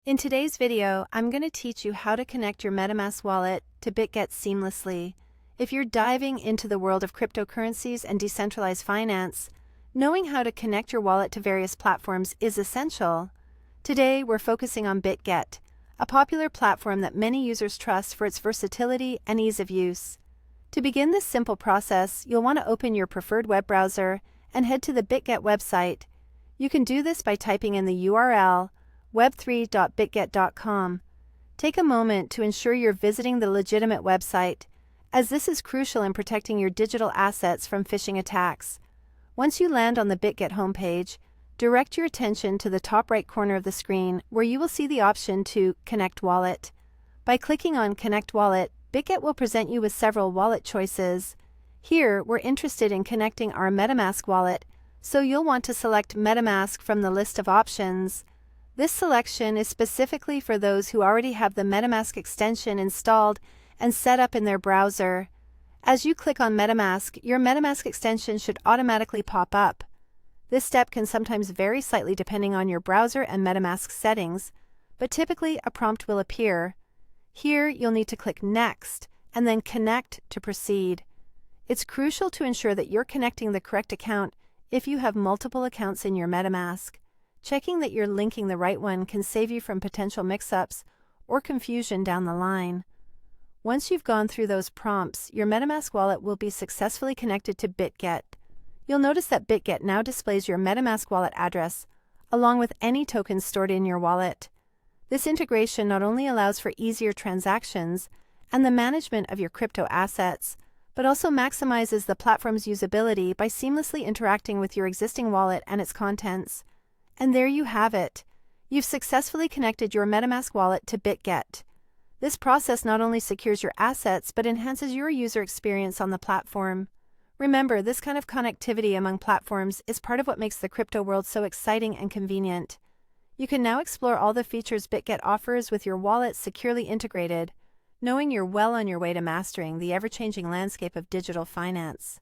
In today's video, I'm going to teach you how to connect your MetaMask wallet to BitGet seamlessly. If you're diving into the world of cryptocurrencies and decentralized finance, knowing how to connect your wallet to various platforms is essential. Today, we're focusing on BitGet, a popular platform that many users trust for its versatility and ease of use. To begin this simple process, you'll want to open your preferred web browser and head to the BitGet website. You can do this by typing in the URL web3.bitget.com. Take a moment to ensure you're visiting the legitimate website, as this is crucial in protecting your digital assets from phishing attacks. Once you land on the BitGet homepage, direct your attention to the top right corner of the screen where you will see the option to Connect Wallet. By clicking on Connect Wallet, BitGet will present you with several wallet choices. Here, we're interested in connecting our MetaMask wallet, so you'll want to select MetaMask from the list of options. This selection is specifically for those who already have the MetaMask extension installed and set up in their browser. As you click on MetaMask, your MetaMask extension should automatically pop up. This step can sometimes vary slightly depending on your browser and MetaMask settings, but typically a prompt will appear. Here, you'll need to click Next and then Connect to proceed. It's crucial to ensure that you're connecting the correct account if you have multiple accounts in your MetaMask. Checking that you're linking the right one can save you from potential mix-ups or confusion down the line. Once you've gone through those prompts, your MetaMask wallet will be successfully connected to BitGet. You'll notice that BitGet now displays your MetaMask wallet address, along with any tokens stored in your wallet. This integration not only allows for easier transactions and the management of your crypto assets, but also maximizes the platform's usability by seamlessly interacting with your existing wallet and its contents. And there you have it. You've successfully connected your MetaMask wallet to BitGet. This process not only secures your assets, but enhances your user experience on the platform. Remember, this kind of connectivity among platforms is part of what makes the crypto world so exciting and convenient. You can now explore all the features BitGet offers with your wallet securely integrated, knowing you're well on your way to mastering the ever-changing landscape of digital finance.